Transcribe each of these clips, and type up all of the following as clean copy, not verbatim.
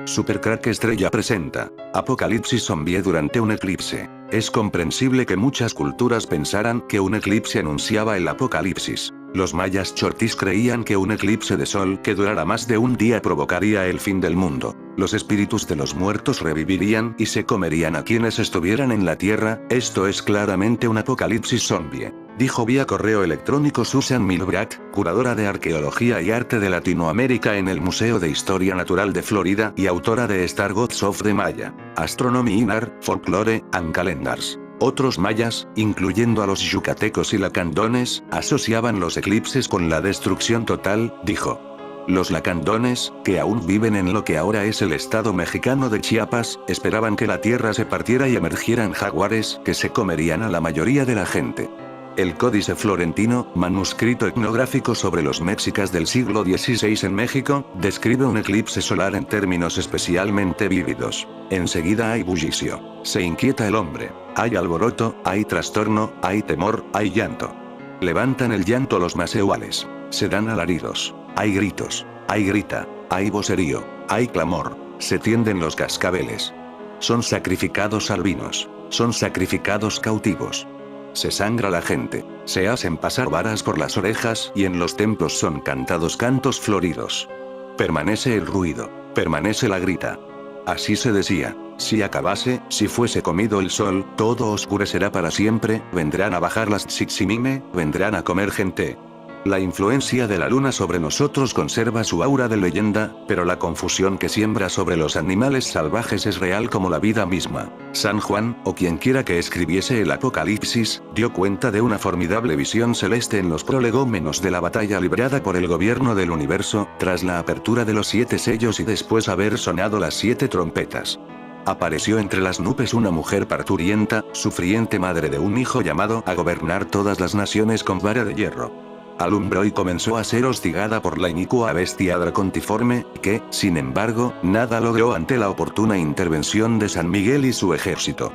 Supercrack Estrella presenta Apocalipsis zombie durante un eclipse. Es comprensible que muchas culturas pensaran que un eclipse anunciaba el apocalipsis. Los mayas chortis creían que un eclipse de sol que durara más de un día provocaría el fin del mundo. Los espíritus de los muertos revivirían y se comerían a quienes estuvieran en la tierra. Esto es claramente un apocalipsis zombie, dijo vía correo electrónico Susan Milbrat, curadora de arqueología y arte de Latinoamérica en el Museo de Historia Natural de Florida y autora de Star Gods of the Maya, Astronomy in Art, Folklore, and Calendars. Otros mayas, incluyendo a los yucatecos y lacandones, asociaban los eclipses con la destrucción total, dijo. Los lacandones, que aún viven en lo que ahora es el estado mexicano de Chiapas, esperaban que la tierra se partiera y emergieran jaguares que se comerían a la mayoría de la gente. El Códice Florentino, manuscrito etnográfico sobre los mexicas del siglo XVI en México, describe un eclipse solar en términos especialmente vívidos. Enseguida hay bullicio. Se inquieta el hombre. Hay alboroto, hay trastorno, hay temor, hay llanto. Levantan el llanto los masehuales. Se dan alaridos. Hay gritos. Hay grita. Hay vocerío. Hay clamor. Se tienden los cascabeles. Son sacrificados albinos. Son sacrificados cautivos. Se sangra la gente, se hacen pasar varas por las orejas y en los templos son cantados cantos floridos. Permanece el ruido, permanece la grita. Así se decía, si acabase, si fuese comido el sol, todo oscurecerá para siempre, vendrán a bajar las Tzitzimime, vendrán a comer gente. La influencia de la luna sobre nosotros conserva su aura de leyenda, pero la confusión que siembra sobre los animales salvajes es real como la vida misma. San Juan, o quien quiera que escribiese el Apocalipsis, dio cuenta de una formidable visión celeste en los prolegómenos de la batalla librada por el gobierno del universo, tras la apertura de los 7 sellos y después haber sonado las 7 trompetas. Apareció entre las nubes una mujer parturienta, sufriente madre de un hijo llamado a gobernar todas las naciones con vara de hierro. Alumbró y comenzó a ser hostigada por la inicua bestia dracontiforme, que, sin embargo, nada logró ante la oportuna intervención de San Miguel y su ejército.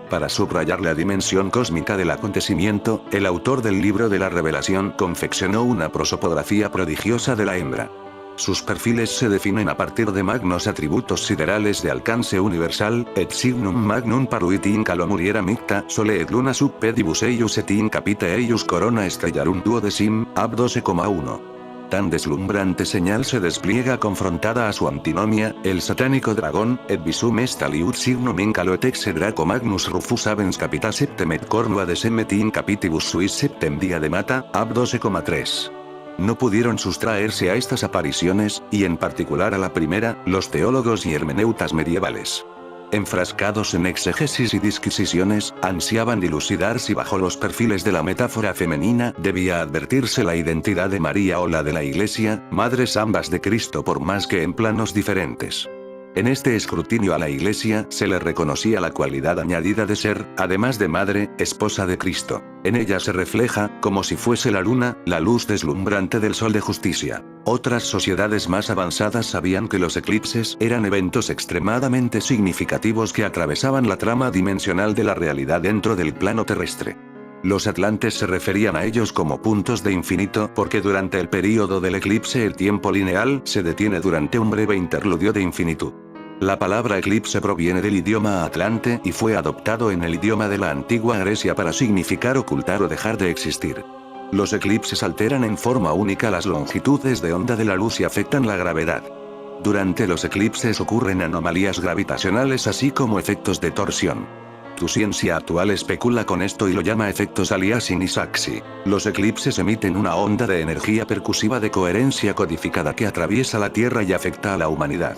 Para subrayar la dimensión cósmica del acontecimiento, el autor del libro de la Revelación confeccionó una prosopografía prodigiosa de la hembra. Sus perfiles se definen a partir de magnos atributos siderales de alcance universal, et signum magnum paruit in calo muriera micta sole et luna sub pedibus eius et in capite eius corona stellarum duodecim, ab 12,1. Tan deslumbrante señal se despliega confrontada a su antinomia, el satánico dragón, et visum est aliud signum in calo et exe draco magnus rufus abens capita septem et cornua desemet in capitibus suis septem diademata, ab 12,3. No pudieron sustraerse a estas apariciones, y en particular a la primera, los teólogos y hermeneutas medievales. Enfrascados en exegesis y disquisiciones, ansiaban dilucidar si bajo los perfiles de la metáfora femenina debía advertirse la identidad de María o la de la Iglesia, madres ambas de Cristo por más que en planos diferentes. En este escrutinio a la Iglesia se le reconocía la cualidad añadida de ser, además de madre, esposa de Cristo. En ella se refleja, como si fuese la luna, la luz deslumbrante del sol de justicia. Otras sociedades más avanzadas sabían que los eclipses eran eventos extremadamente significativos que atravesaban la trama dimensional de la realidad dentro del plano terrestre. Los atlantes se referían a ellos como puntos de infinito porque durante el período del eclipse el tiempo lineal se detiene durante un breve interludio de infinitud. La palabra eclipse proviene del idioma atlante y fue adoptado en el idioma de la antigua Grecia para significar ocultar o dejar de existir. Los eclipses alteran en forma única las longitudes de onda de la luz y afectan la gravedad. Durante los eclipses ocurren anomalías gravitacionales así como efectos de torsión. Tu ciencia actual especula con esto y lo llama efectos Aliassime y Saxy. Los eclipses emiten una onda de energía percusiva de coherencia codificada que atraviesa la Tierra y afecta a la humanidad.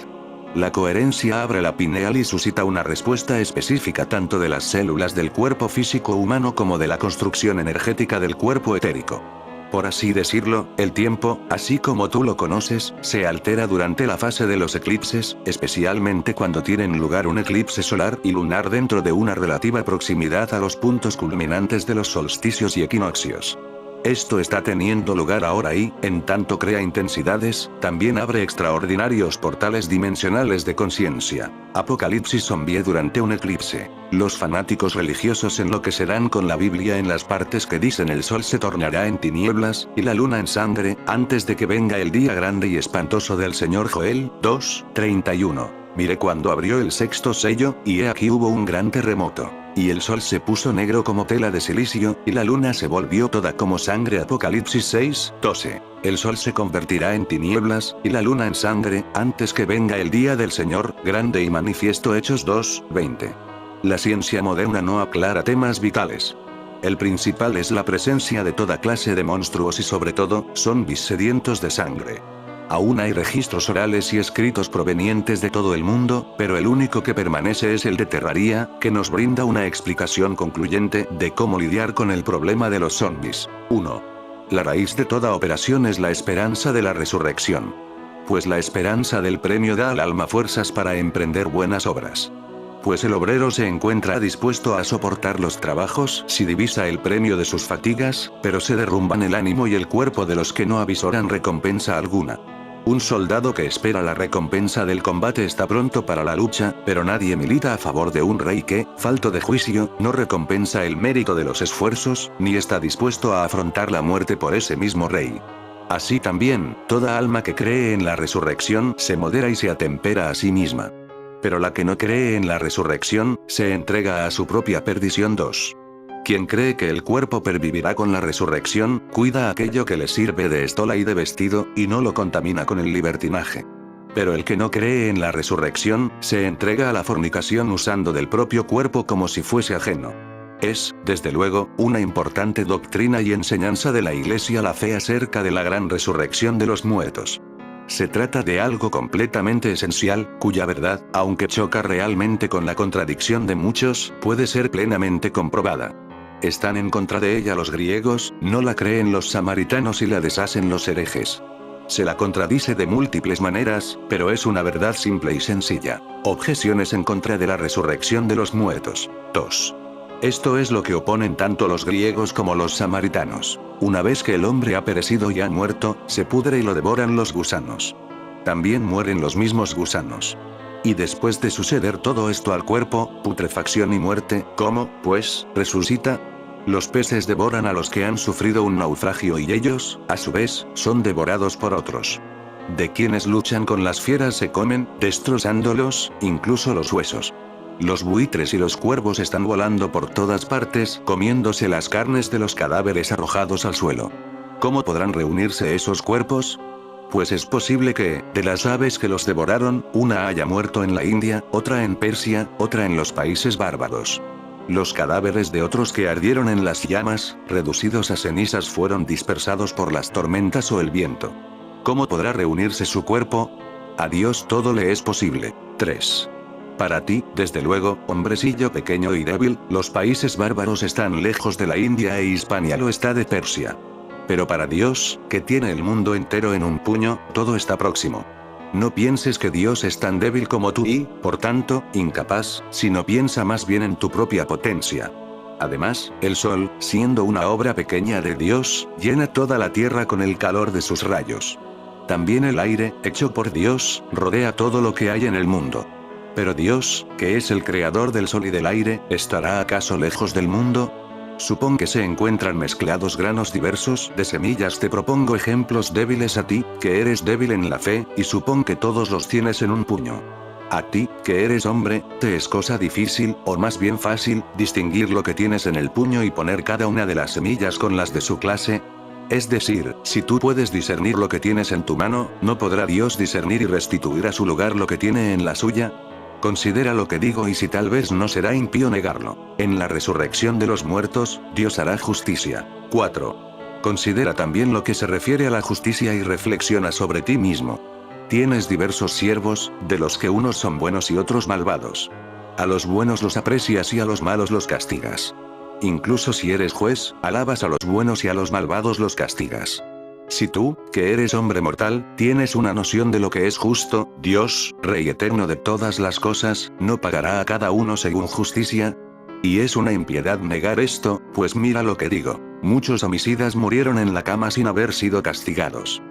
La coherencia abre la pineal y suscita una respuesta específica tanto de las células del cuerpo físico humano como de la construcción energética del cuerpo etérico. Por así decirlo, el tiempo, así como tú lo conoces, se altera durante la fase de los eclipses, especialmente cuando tienen lugar un eclipse solar y lunar dentro de una relativa proximidad a los puntos culminantes de los solsticios y equinoccios. Esto está teniendo lugar ahora y, en tanto crea intensidades, también abre extraordinarios portales dimensionales de conciencia. Apocalipsis zombie durante un eclipse. Los fanáticos religiosos enloquecerán con la Biblia en las partes que dicen el sol se tornará en tinieblas, y la luna en sangre, antes de que venga el día grande y espantoso del Señor. Joel 2:31. Miré cuando abrió el sexto sello, y he aquí hubo un gran terremoto. Y el sol se puso negro como tela de silicio, y la luna se volvió toda como sangre. Apocalipsis 6:12. El sol se convertirá en tinieblas, y la luna en sangre, antes que venga el día del Señor, grande y manifiesto. Hechos 2:20. La ciencia moderna no aclara temas vitales. El principal es la presencia de toda clase de monstruos y sobre todo, zombies sedientos de sangre. Aún hay registros orales y escritos provenientes de todo el mundo, pero el único que permanece es el de Terraria, que nos brinda una explicación concluyente de cómo lidiar con el problema de los zombies. 1. La raíz de toda operación es la esperanza de la resurrección. Pues la esperanza del premio da al alma fuerzas para emprender buenas obras. Pues el obrero se encuentra dispuesto a soportar los trabajos si divisa el premio de sus fatigas, pero se derrumban el ánimo y el cuerpo de los que no avisoran recompensa alguna. Un soldado que espera la recompensa del combate está pronto para la lucha, pero nadie milita a favor de un rey que, falto de juicio, no recompensa el mérito de los esfuerzos, ni está dispuesto a afrontar la muerte por ese mismo rey. Así también, toda alma que cree en la resurrección se modera y se atempera a sí misma. Pero la que no cree en la resurrección, se entrega a su propia perdición. 2. Quien cree que el cuerpo pervivirá con la resurrección, cuida aquello que le sirve de estola y de vestido, y no lo contamina con el libertinaje. Pero el que no cree en la resurrección, se entrega a la fornicación usando del propio cuerpo como si fuese ajeno. Es, desde luego, una importante doctrina y enseñanza de la Iglesia la fe acerca de la gran resurrección de los muertos. Se trata de algo completamente esencial, cuya verdad, aunque choca realmente con la contradicción de muchos, puede ser plenamente comprobada. Están en contra de ella los griegos, no la creen los samaritanos y la deshacen los herejes. Se la contradice de múltiples maneras, pero es una verdad simple y sencilla. Objeciones en contra de la resurrección de los muertos. 2. Esto es lo que oponen tanto los griegos como los samaritanos. Una vez que el hombre ha perecido y ha muerto, se pudre y lo devoran los gusanos. También mueren los mismos gusanos. Y después de suceder todo esto al cuerpo, putrefacción y muerte, ¿cómo, pues, resucita? Los peces devoran a los que han sufrido un naufragio y ellos, a su vez, son devorados por otros. De quienes luchan con las fieras se comen, destrozándolos, incluso los huesos. Los buitres y los cuervos están volando por todas partes, comiéndose las carnes de los cadáveres arrojados al suelo. ¿Cómo podrán reunirse esos cuerpos? Pues es posible que, de las aves que los devoraron, una haya muerto en la India, otra en Persia, otra en los países bárbaros. Los cadáveres de otros que ardieron en las llamas, reducidos a cenizas, fueron dispersados por las tormentas o el viento. ¿Cómo podrá reunirse su cuerpo? A Dios todo le es posible. 3. Para ti, desde luego, hombrecillo pequeño y débil, los países bárbaros están lejos de la India e Hispania lo está de Persia. Pero para Dios, que tiene el mundo entero en un puño, todo está próximo. No pienses que Dios es tan débil como tú y, por tanto, incapaz, sino piensa más bien en tu propia potencia. Además, el sol, siendo una obra pequeña de Dios, llena toda la tierra con el calor de sus rayos. También el aire, hecho por Dios, rodea todo lo que hay en el mundo. Pero Dios, que es el creador del sol y del aire, ¿estará acaso lejos del mundo? Supón que se encuentran mezclados granos diversos de semillas. Te propongo ejemplos débiles a ti, que eres débil en la fe, y supón que todos los tienes en un puño. A ti, que eres hombre, te es cosa difícil, o más bien fácil, distinguir lo que tienes en el puño y poner cada una de las semillas con las de su clase. Es decir, si tú puedes discernir lo que tienes en tu mano, ¿no podrá Dios discernir y restituir a su lugar lo que tiene en la suya? Considera lo que digo y si tal vez no será impío negarlo. En la resurrección de los muertos, Dios hará justicia. 4. Considera también lo que se refiere a la justicia y reflexiona sobre ti mismo. Tienes diversos siervos, de los que unos son buenos y otros malvados. A los buenos los aprecias y a los malos los castigas. Incluso si eres juez, alabas a los buenos y a los malvados los castigas. Si tú, que eres hombre mortal, tienes una noción de lo que es justo, Dios, Rey eterno de todas las cosas, ¿no pagará a cada uno según justicia? Y es una impiedad negar esto, pues mira lo que digo. Muchos homicidas murieron en la cama sin haber sido castigados.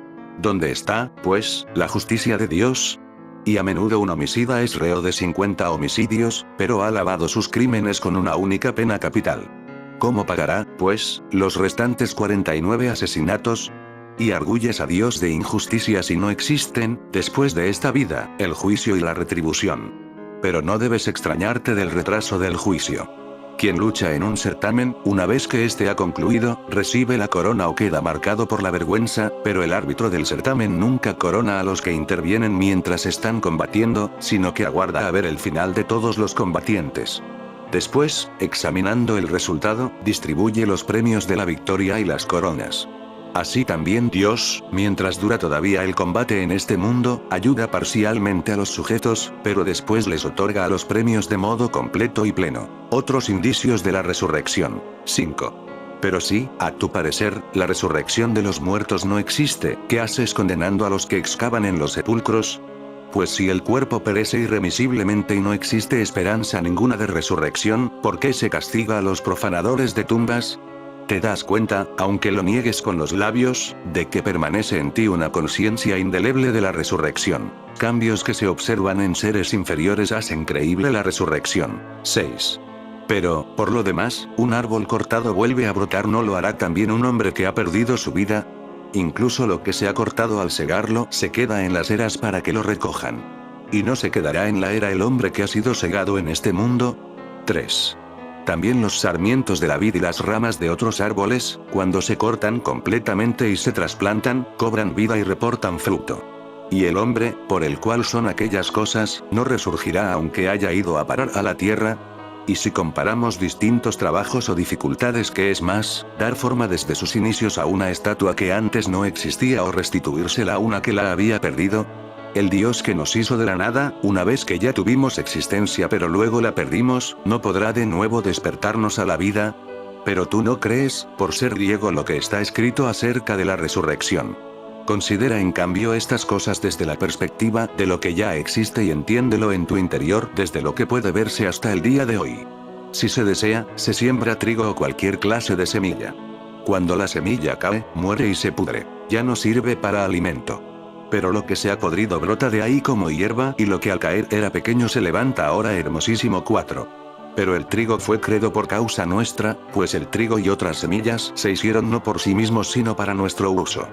¿Dónde está, pues, la justicia de Dios? Y a menudo un homicida es reo de 50 homicidios, pero ha lavado sus crímenes con una única pena capital. ¿Cómo pagará, pues, los restantes 49 asesinatos? Y arguyes a Dios de injusticia si no existen, después de esta vida, el juicio y la retribución. Pero no debes extrañarte del retraso del juicio. Quien lucha en un certamen, una vez que éste ha concluido, recibe la corona o queda marcado por la vergüenza, pero el árbitro del certamen nunca corona a los que intervienen mientras están combatiendo, sino que aguarda a ver el final de todos los combatientes. Después, examinando el resultado, distribuye los premios de la victoria y las coronas. Así también Dios, mientras dura todavía el combate en este mundo, ayuda parcialmente a los sujetos, pero después les otorga a los premios de modo completo y pleno. Otros indicios de la resurrección. 5. Pero si, a tu parecer, la resurrección de los muertos no existe, ¿qué haces condenando a los que excavan en los sepulcros? Pues si el cuerpo perece irremisiblemente y no existe esperanza ninguna de resurrección, ¿por qué se castiga a los profanadores de tumbas? ¿Te das cuenta, aunque lo niegues con los labios, de que permanece en ti una conciencia indeleble de la resurrección? Cambios que se observan en seres inferiores hacen creíble la resurrección. 6. Pero, por lo demás, un árbol cortado vuelve a brotar, ¿no lo hará también un hombre que ha perdido su vida? Incluso lo que se ha cortado al segarlo se queda en las eras para que lo recojan. ¿Y no se quedará en la era el hombre que ha sido segado en este mundo? 3. También los sarmientos de la vid y las ramas de otros árboles, cuando se cortan completamente y se trasplantan, cobran vida y reportan fruto. Y el hombre, por el cual son aquellas cosas, no resurgirá aunque haya ido a parar a la tierra. Y si comparamos distintos trabajos o dificultades, ¿qué es más, dar forma desde sus inicios a una estatua que antes no existía o restituírsela a una que la había perdido? El Dios que nos hizo de la nada, una vez que ya tuvimos existencia pero luego la perdimos, ¿no podrá de nuevo despertarnos a la vida? Pero tú no crees, por ser griego, lo que está escrito acerca de la resurrección. Considera en cambio estas cosas desde la perspectiva de lo que ya existe y entiéndelo en tu interior desde lo que puede verse hasta el día de hoy. Si se desea, se siembra trigo o cualquier clase de semilla. Cuando la semilla cae, muere y se pudre. Ya no sirve para alimento. Pero lo que se ha podrido brota de ahí como hierba, y lo que al caer era pequeño se levanta ahora hermosísimo. 4. Pero el trigo fue creado por causa nuestra, pues el trigo y otras semillas se hicieron no por sí mismos sino para nuestro uso.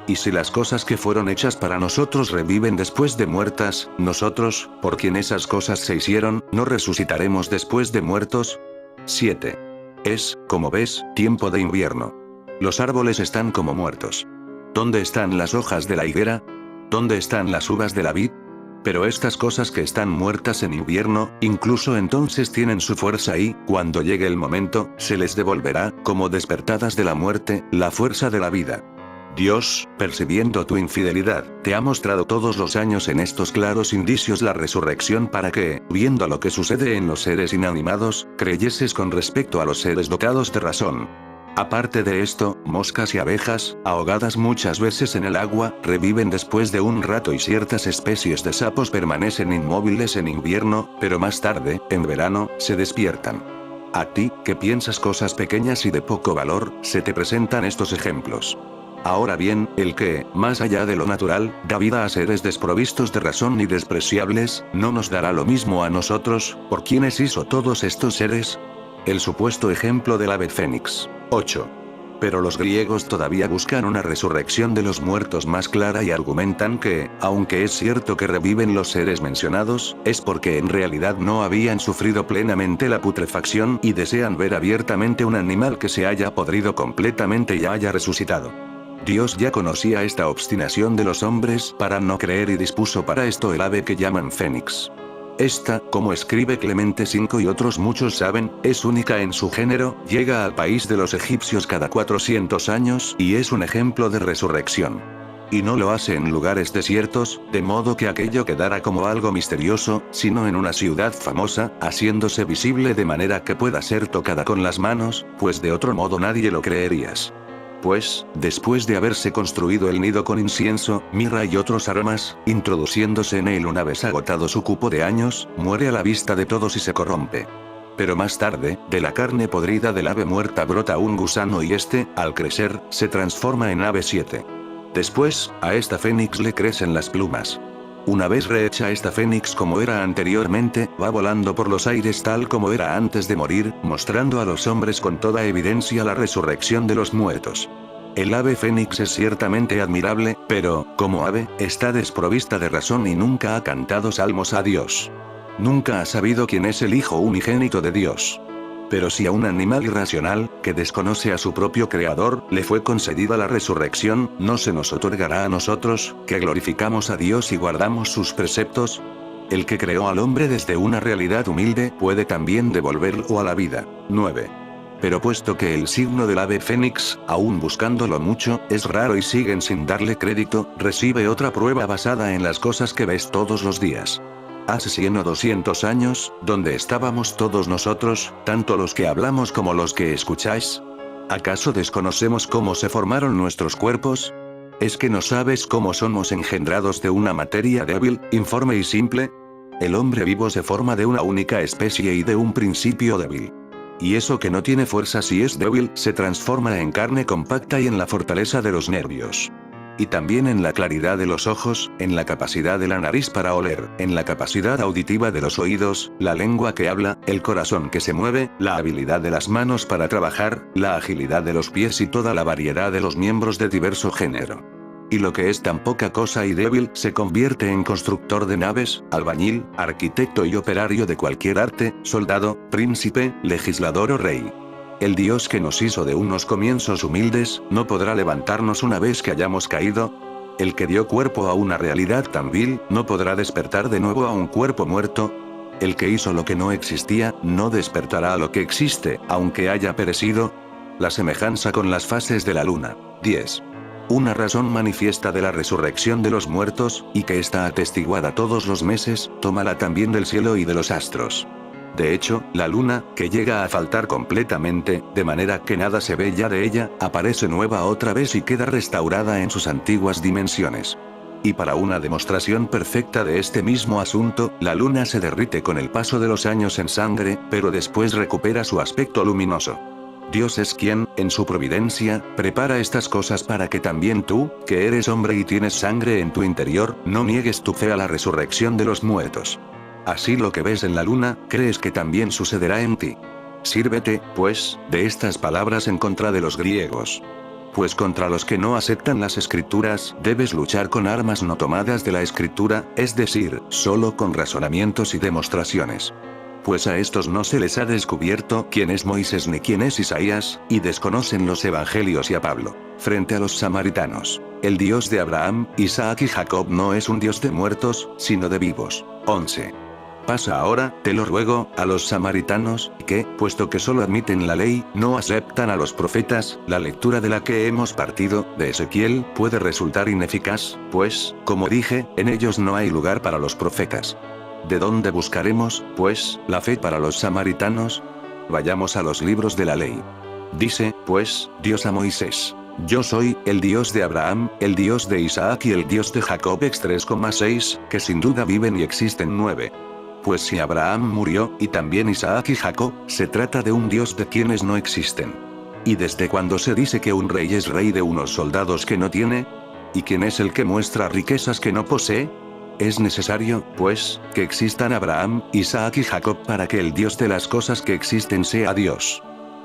Y si las cosas que fueron hechas para nosotros reviven después de muertas, nosotros, por quien esas cosas se hicieron, ¿no resucitaremos después de muertos? 7. Es, como ves, tiempo de invierno. Los árboles están como muertos. ¿Dónde están las hojas de la higuera? ¿Dónde están las uvas de la vid? Pero estas cosas que están muertas en invierno, incluso entonces tienen su fuerza y, cuando llegue el momento, se les devolverá, como despertadas de la muerte, la fuerza de la vida. Dios, percibiendo tu infidelidad, te ha mostrado todos los años en estos claros indicios la resurrección para que, viendo lo que sucede en los seres inanimados, creyeses con respecto a los seres dotados de razón. Aparte de esto, moscas y abejas, ahogadas muchas veces en el agua, reviven después de un rato y ciertas especies de sapos permanecen inmóviles en invierno, pero más tarde, en verano, se despiertan. A ti, que piensas cosas pequeñas y de poco valor, se te presentan estos ejemplos. Ahora bien, el que, más allá de lo natural, da vida a seres desprovistos de razón y despreciables, ¿no nos dará lo mismo a nosotros, por quienes hizo todos estos seres? El supuesto ejemplo del ave fénix. 8. Pero los griegos todavía buscan una resurrección de los muertos más clara y argumentan que, aunque es cierto que reviven los seres mencionados, es porque en realidad no habían sufrido plenamente la putrefacción y desean ver abiertamente un animal que se haya podrido completamente y haya resucitado. Dios ya conocía esta obstinación de los hombres para no creer y dispuso para esto el ave que llaman fénix. Esta, como escribe Clemente V y otros muchos saben, es única en su género, llega al país de los egipcios cada 400 años y es un ejemplo de resurrección. Y no lo hace en lugares desiertos, de modo que aquello quedara como algo misterioso, sino en una ciudad famosa, haciéndose visible de manera que pueda ser tocada con las manos, pues de otro modo nadie lo creerías. Pues, después de haberse construido el nido con incienso, mirra y otros aromas, introduciéndose en él una vez agotado su cupo de años, muere a la vista de todos y se corrompe. Pero más tarde, de la carne podrida del ave muerta brota un gusano y este, al crecer, se transforma en ave 7. Después, a esta fénix le crecen las plumas. Una vez rehecha esta fénix como era anteriormente, va volando por los aires tal como era antes de morir, mostrando a los hombres con toda evidencia la resurrección de los muertos. El ave fénix es ciertamente admirable, pero, como ave, está desprovista de razón y nunca ha cantado salmos a Dios. Nunca ha sabido quién es el Hijo unigénito de Dios. Pero si a un animal irracional, que desconoce a su propio Creador, le fue concedida la resurrección, ¿no se nos otorgará a nosotros, que glorificamos a Dios y guardamos sus preceptos? El que creó al hombre desde una realidad humilde, puede también devolverlo a la vida. 9. Pero puesto que el signo del ave fénix, aún buscándolo mucho, es raro y siguen sin darle crédito, recibe otra prueba basada en las cosas que ves todos los días. Hace 100 o 200 años, ¿dónde estábamos todos nosotros, tanto los que hablamos como los que escucháis? ¿Acaso desconocemos cómo se formaron nuestros cuerpos? ¿Es que no sabes cómo somos engendrados de una materia débil, informe y simple? El hombre vivo se forma de una única especie y de un principio débil. Y eso que no tiene fuerza si es débil, se transforma en carne compacta y en la fortaleza de los nervios. Y también en la claridad de los ojos, en la capacidad de la nariz para oler, en la capacidad auditiva de los oídos, la lengua que habla, el corazón que se mueve, la habilidad de las manos para trabajar, la agilidad de los pies y toda la variedad de los miembros de diverso género. Y lo que es tan poca cosa y débil se convierte en constructor de naves, albañil, arquitecto y operario de cualquier arte, soldado, príncipe, legislador o rey. El Dios que nos hizo de unos comienzos humildes, ¿no podrá levantarnos una vez que hayamos caído? El que dio cuerpo a una realidad tan vil, ¿no podrá despertar de nuevo a un cuerpo muerto? El que hizo lo que no existía, ¿no despertará a lo que existe, aunque haya perecido? La semejanza con las fases de la luna. 10. Una razón manifiesta de la resurrección de los muertos, y que está atestiguada todos los meses, tómala también del cielo y de los astros. De hecho, la luna, que llega a faltar completamente, de manera que nada se ve ya de ella, aparece nueva otra vez y queda restaurada en sus antiguas dimensiones. Y para una demostración perfecta de este mismo asunto, la luna se derrite con el paso de los años en sangre, pero después recupera su aspecto luminoso. Dios es quien, en su providencia, prepara estas cosas para que también tú, que eres hombre y tienes sangre en tu interior, no niegues tu fe a la resurrección de los muertos. Así lo que ves en la luna, crees que también sucederá en ti. Sírvete, pues, de estas palabras en contra de los griegos. Pues contra los que no aceptan las escrituras, debes luchar con armas no tomadas de la escritura, es decir, solo con razonamientos y demostraciones. Pues a estos no se les ha descubierto quién es Moisés ni quién es Isaías, y desconocen los evangelios y a Pablo. Frente a los samaritanos, el Dios de Abraham, Isaac y Jacob no es un Dios de muertos, sino de vivos. 11. Pasa ahora, te lo ruego, a los samaritanos, que, puesto que solo admiten la ley, no aceptan a los profetas, la lectura de la que hemos partido, de Ezequiel, puede resultar ineficaz, pues, como dije, en ellos no hay lugar para los profetas. ¿De dónde buscaremos, pues, la fe para los samaritanos? Vayamos a los libros de la ley. Dice, pues, Dios a Moisés: Yo soy, el Dios de Abraham, el Dios de Isaac y el Dios de Jacob. 3,6, que sin duda viven y existen. 9. Pues si Abraham murió, y también Isaac y Jacob, se trata de un Dios de quienes no existen. ¿Y desde cuándo se dice que un rey es rey de unos soldados que no tiene? ¿Y quién es el que muestra riquezas que no posee? Es necesario, pues, que existan Abraham, Isaac y Jacob para que el Dios de las cosas que existen sea Dios.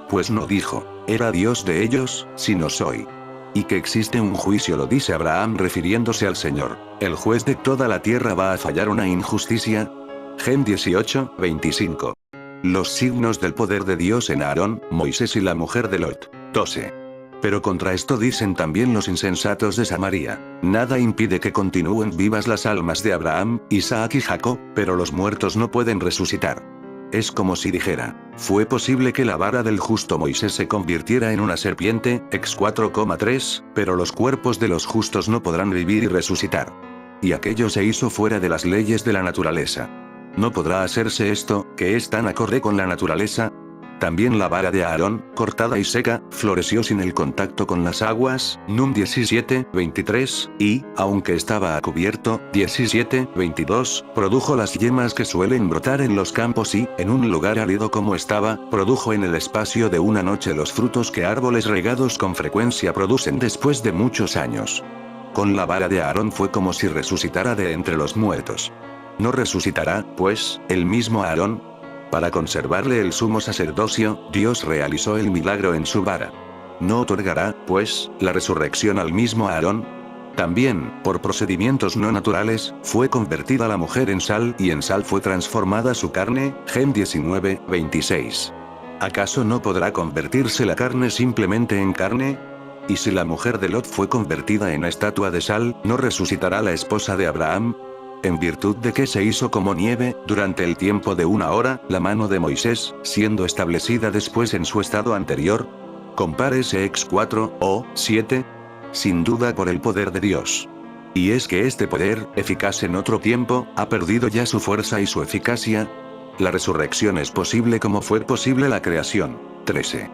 Pues no dijo, era Dios de ellos, sino soy. Y que existe un juicio lo dice Abraham refiriéndose al Señor. El juez de toda la tierra va a fallar una injusticia. Gen 18, 25. Los signos del poder de Dios en Aarón, Moisés y la mujer de Lot. 12. Pero contra esto dicen también los insensatos de Samaria: nada impide que continúen vivas las almas de Abraham, Isaac y Jacob, pero los muertos no pueden resucitar. Es como si dijera: fue posible que la vara del justo Moisés se convirtiera en una serpiente, ex 4,3, pero los cuerpos de los justos no podrán vivir y resucitar. Y aquello se hizo fuera de las leyes de la naturaleza. ¿No podrá hacerse esto, que es tan acorde con la naturaleza? También la vara de Aarón, cortada y seca, floreció sin el contacto con las aguas, Num 17:23, y, aunque estaba a cubierto, 17:22, produjo las yemas que suelen brotar en los campos y, en un lugar árido como estaba, produjo en el espacio de una noche los frutos que árboles regados con frecuencia producen después de muchos años. Con la vara de Aarón fue como si resucitara de entre los muertos. ¿No resucitará, pues, el mismo Aarón? Para conservarle el sumo sacerdocio, Dios realizó el milagro en su vara. ¿No otorgará, pues, la resurrección al mismo Aarón? También, por procedimientos no naturales, fue convertida la mujer en sal y en sal fue transformada su carne, Gen 19:26. ¿Acaso no podrá convertirse la carne simplemente en carne? ¿Y si la mujer de Lot fue convertida en estatua de sal, no resucitará la esposa de Abraham? En virtud de que se hizo como nieve, durante el tiempo de una hora, la mano de Moisés, siendo establecida después en su estado anterior. Compárese Ex 4:7. Sin duda por el poder de Dios. Y es que este poder, eficaz en otro tiempo, ha perdido ya su fuerza y su eficacia. La resurrección es posible como fue posible la creación. 13.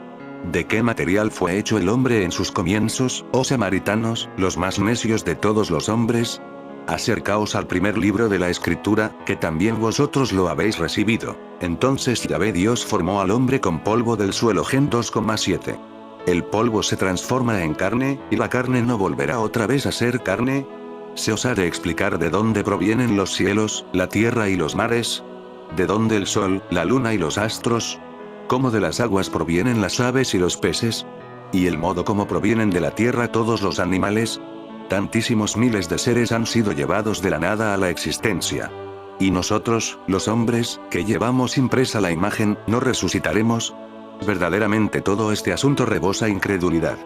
¿De qué material fue hecho el hombre en sus comienzos, oh samaritanos, los más necios de todos los hombres? Acercaos al primer libro de la Escritura, que también vosotros lo habéis recibido. Entonces Yahvé Dios formó al hombre con polvo del suelo, Gen 2:7. El polvo se transforma en carne, y la carne no volverá otra vez a ser carne. ¿Se os ha de explicar de dónde provienen los cielos, la tierra y los mares? ¿De dónde el sol, la luna y los astros? ¿Cómo de las aguas provienen las aves y los peces? ¿Y el modo como provienen de la tierra todos los animales? Tantísimos miles de seres han sido llevados de la nada a la existencia. ¿Y nosotros, los hombres, que llevamos impresa la imagen, no resucitaremos? Verdaderamente todo este asunto rebosa incredulidad.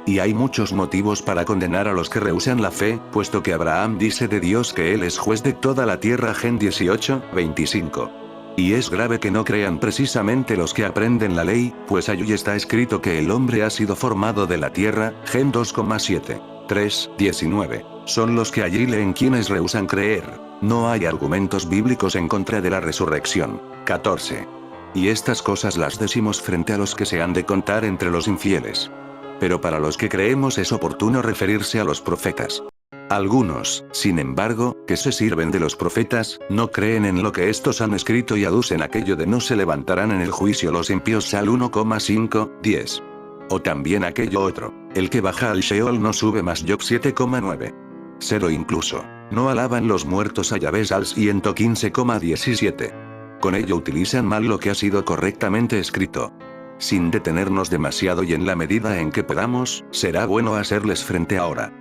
Y hay muchos motivos para condenar a los que rehúsan la fe, puesto que Abraham dice de Dios que Él es juez de toda la tierra, Gen 18:25. Y es grave que no crean precisamente los que aprenden la ley, pues allí está escrito que el hombre ha sido formado de la tierra, Gen 2:7. 3:19. Son los que allí leen quienes rehúsan creer. No hay argumentos bíblicos en contra de la resurrección. 14. Y estas cosas las decimos frente a los que se han de contar entre los infieles. Pero para los que creemos es oportuno referirse a los profetas. Algunos, sin embargo, que se sirven de los profetas, no creen en lo que estos han escrito y aducen aquello de no se levantarán en el juicio los impíos, Sal 1:5-10. O también aquello otro, el que baja al Sheol no sube más, Job 7:9. 0 incluso. No alaban los muertos a Yahvé, Sal 115:17. Con ello utilizan mal lo que ha sido correctamente escrito. Sin detenernos demasiado y en la medida en que podamos, será bueno hacerles frente ahora.